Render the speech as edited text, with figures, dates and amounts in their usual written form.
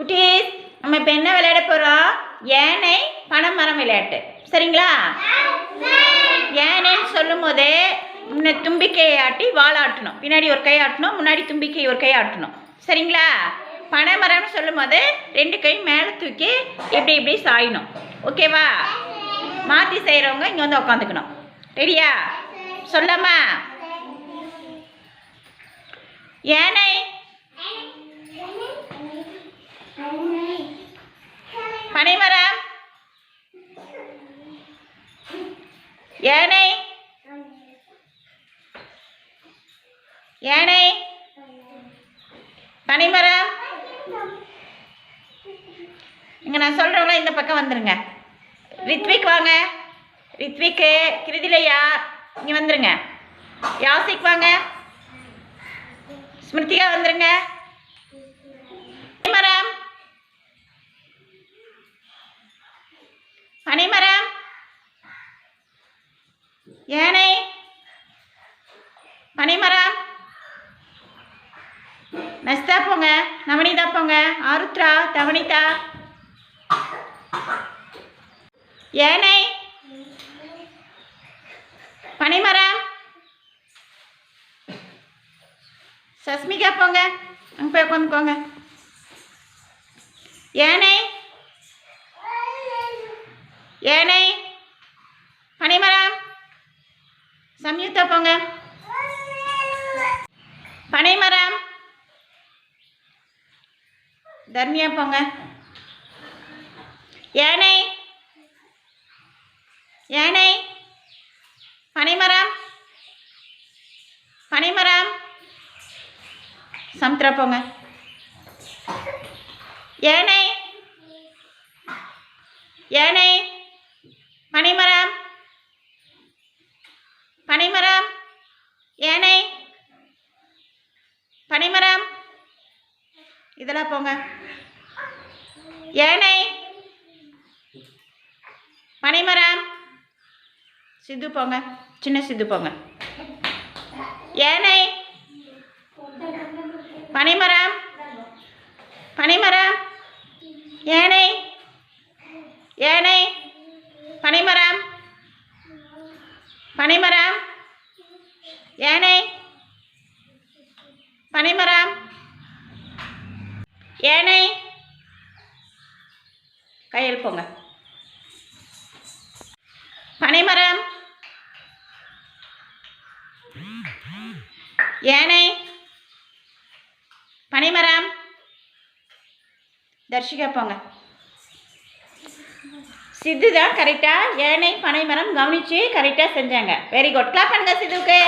குட்டீஸ், நம்ம இப்போ என்ன விளையாட போகிறோம்? யானை பனைமரம் விளையாட்டு. சரிங்களா? யானைன்னு சொல்லும் போதே முன்ன தும்பிக்கையை ஆட்டி வாழாட்டணும், பின்னாடி ஒரு கை ஆட்டணும், முன்னாடி தும்பிக்கை ஒரு கை ஆட்டணும். சரிங்களா? பனைமரம்னு சொல்லும் போது 2 கை மேலே தூக்கி இப்படி இப்படி சாயணும். ஓகேவா? மாற்றி செய்கிறவங்க இங்கே வந்து உட்காந்துக்கணும். ரெடியா? சொல்லாமா? யானை பனைமரம் யானை யானை பனைமரம். இங்கே நான் சொல்கிறவங்கள இந்த பக்கம் வந்துருங்க. ரித்விக் வாங்க. ரித்விக்கு, கிருதிலையா இங்கே வந்துருங்க. யாசிக் வாங்க. ஸ்மிருதிகா வந்துருங்க. பனைமரம் பனைமரம் யானை பனைமரம். நஸ்தா போங்க. நவனிதா போங்க. ஆருத்ரா, தவனிதா. யானை பனைமரம். சஸ்மிகா போங்க. அங்கே போய் உட்காந்துக்கோங்க. யானை யானை பனைமரம். சம்யுக்தா போங்க. பனைமரம். தர்மியா போங்க. யானை யானை பனைமரம் பனைமரம். சமுத்திரா போங்க. யானை யானை பனைமரம் பனைமரம். யானை பனைமரம். இதெல்லாம் போங்க. யானை பனைமரம். சித்து போங்க. சின்ன சித்து போங்க. யானை பனைமரம் பனைமரம். யானை யானை பனைமரம் பனைமரம். யானை பனைமரம். யானை கையில் போங்க. பனைமரம் யானை பனைமரம். தர்ஷிகா போங்க. சித்து தான் கரெக்டாக யானை பனைமரம் கவனித்து கரெக்டாக செஞ்சாங்க. Very good. கிளாப் பண்ணுங்க சித்துவுக்கு.